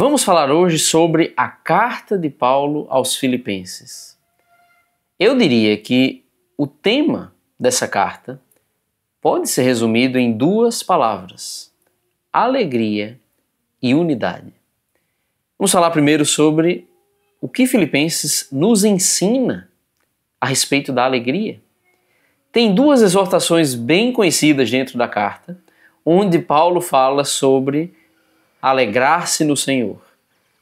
Vamos falar hoje sobre a carta de Paulo aos Filipenses. Eu diria que o tema dessa carta pode ser resumido em duas palavras: alegria e unidade. Vamos falar primeiro sobre o que Filipenses nos ensina a respeito da alegria. Tem duas exortações bem conhecidas dentro da carta, onde Paulo fala sobre alegrar-se no Senhor.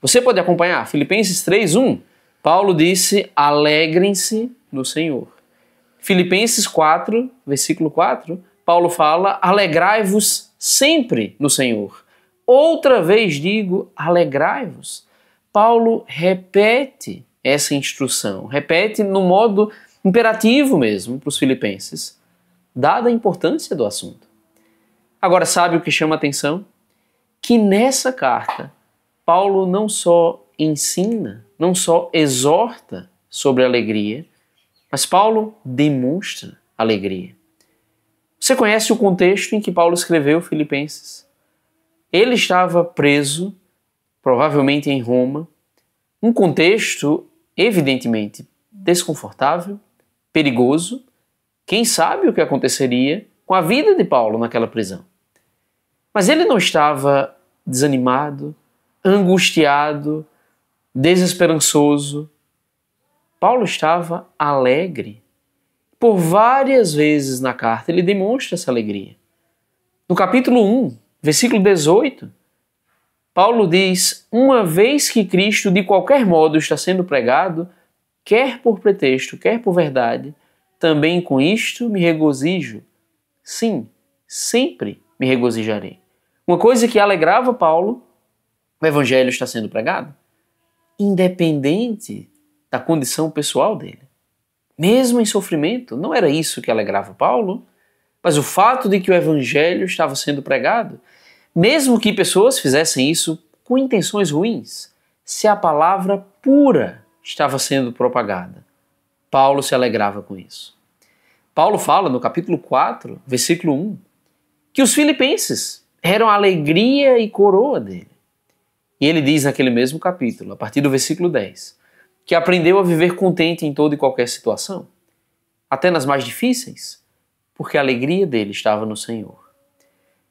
Você pode acompanhar Filipenses 3:1. Paulo disse: alegrem-se no Senhor. Filipenses 4, versículo 4, Paulo fala: alegrai-vos sempre no Senhor. Outra vez digo, alegrai-vos. Paulo repete essa instrução, repete no modo imperativo mesmo para os filipenses, dada a importância do assunto. Agora, sabe o que chama a atenção? Que nessa carta, Paulo não só ensina, não só exorta sobre alegria, mas Paulo demonstra alegria. Você conhece o contexto em que Paulo escreveu Filipenses? Ele estava preso, provavelmente em Roma, um contexto evidentemente desconfortável, perigoso. Quem sabe o que aconteceria com a vida de Paulo naquela prisão? Mas ele não estava desanimado, angustiado, desesperançoso. Paulo estava alegre. Por várias vezes na carta ele demonstra essa alegria. No capítulo 1, versículo 18, Paulo diz: uma vez que Cristo de qualquer modo está sendo pregado, quer por pretexto, quer por verdade, também com isto me regozijo. Sim, sempre me regozijarei. Uma coisa que alegrava Paulo: o evangelho está sendo pregado, independente da condição pessoal dele. Mesmo em sofrimento, não era isso que alegrava Paulo, mas o fato de que o evangelho estava sendo pregado, mesmo que pessoas fizessem isso com intenções ruins, se a palavra pura estava sendo propagada, Paulo se alegrava com isso. Paulo fala no capítulo 4, versículo 1, que os filipenses eram a alegria e coroa dele. E ele diz naquele mesmo capítulo, a partir do versículo 10, que aprendeu a viver contente em toda e qualquer situação, até nas mais difíceis, porque a alegria dele estava no Senhor.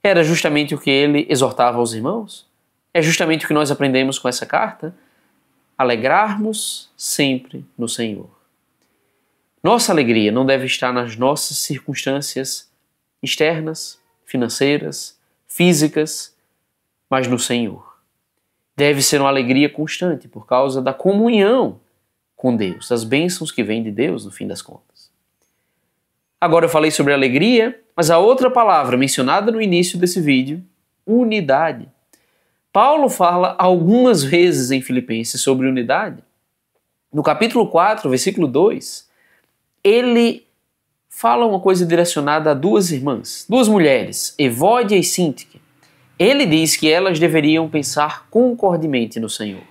Era justamente o que ele exortava aos irmãos? É justamente o que nós aprendemos com essa carta? Alegrarmos sempre no Senhor. Nossa alegria não deve estar nas nossas circunstâncias externas, financeiras, físicas, mas no Senhor. Deve ser uma alegria constante por causa da comunhão com Deus, das bênçãos que vêm de Deus no fim das contas. Agora eu falei sobre alegria, mas a outra palavra mencionada no início desse vídeo, unidade. Paulo fala algumas vezes em Filipenses sobre unidade. No capítulo 4, versículo 2, ele fala uma coisa direcionada a duas irmãs, duas mulheres, Evódia e Síntique. Ele diz que elas deveriam pensar concordemente no Senhor.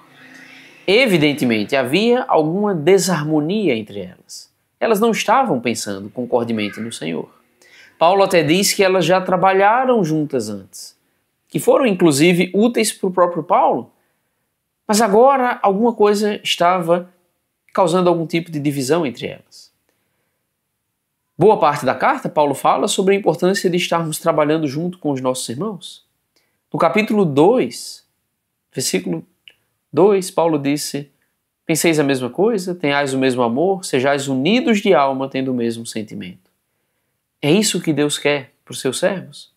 Evidentemente, havia alguma desarmonia entre elas. Elas não estavam pensando concordemente no Senhor. Paulo até diz que elas já trabalharam juntas antes, que foram inclusive úteis para o próprio Paulo, mas agora alguma coisa estava causando algum tipo de divisão entre elas. Boa parte da carta, Paulo fala sobre a importância de estarmos trabalhando junto com os nossos irmãos. No capítulo 2, versículo 2, Paulo disse: penseis a mesma coisa, tenhais o mesmo amor, sejais unidos de alma, tendo o mesmo sentimento. É isso que Deus quer para os seus servos.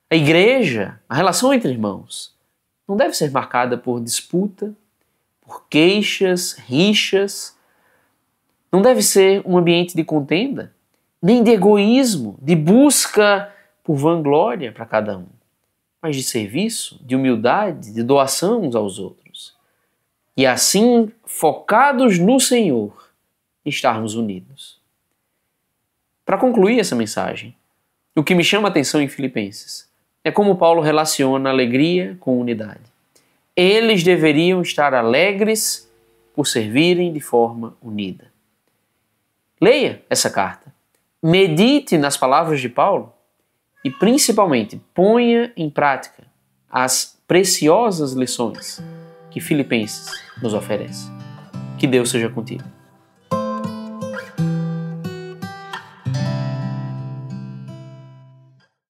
A igreja, a relação entre irmãos, não deve ser marcada por disputa, por queixas, rixas. Não deve ser um ambiente de contenda, nem de egoísmo, de busca por vanglória para cada um, mas de serviço, de humildade, de doação uns aos outros. E assim, focados no Senhor, estarmos unidos. Para concluir essa mensagem, o que me chama a atenção em Filipenses é como Paulo relaciona alegria com unidade. Eles deveriam estar alegres por servirem de forma unida. Leia essa carta, medite nas palavras de Paulo e, principalmente, ponha em prática as preciosas lições que Filipenses nos oferece. Que Deus seja contigo.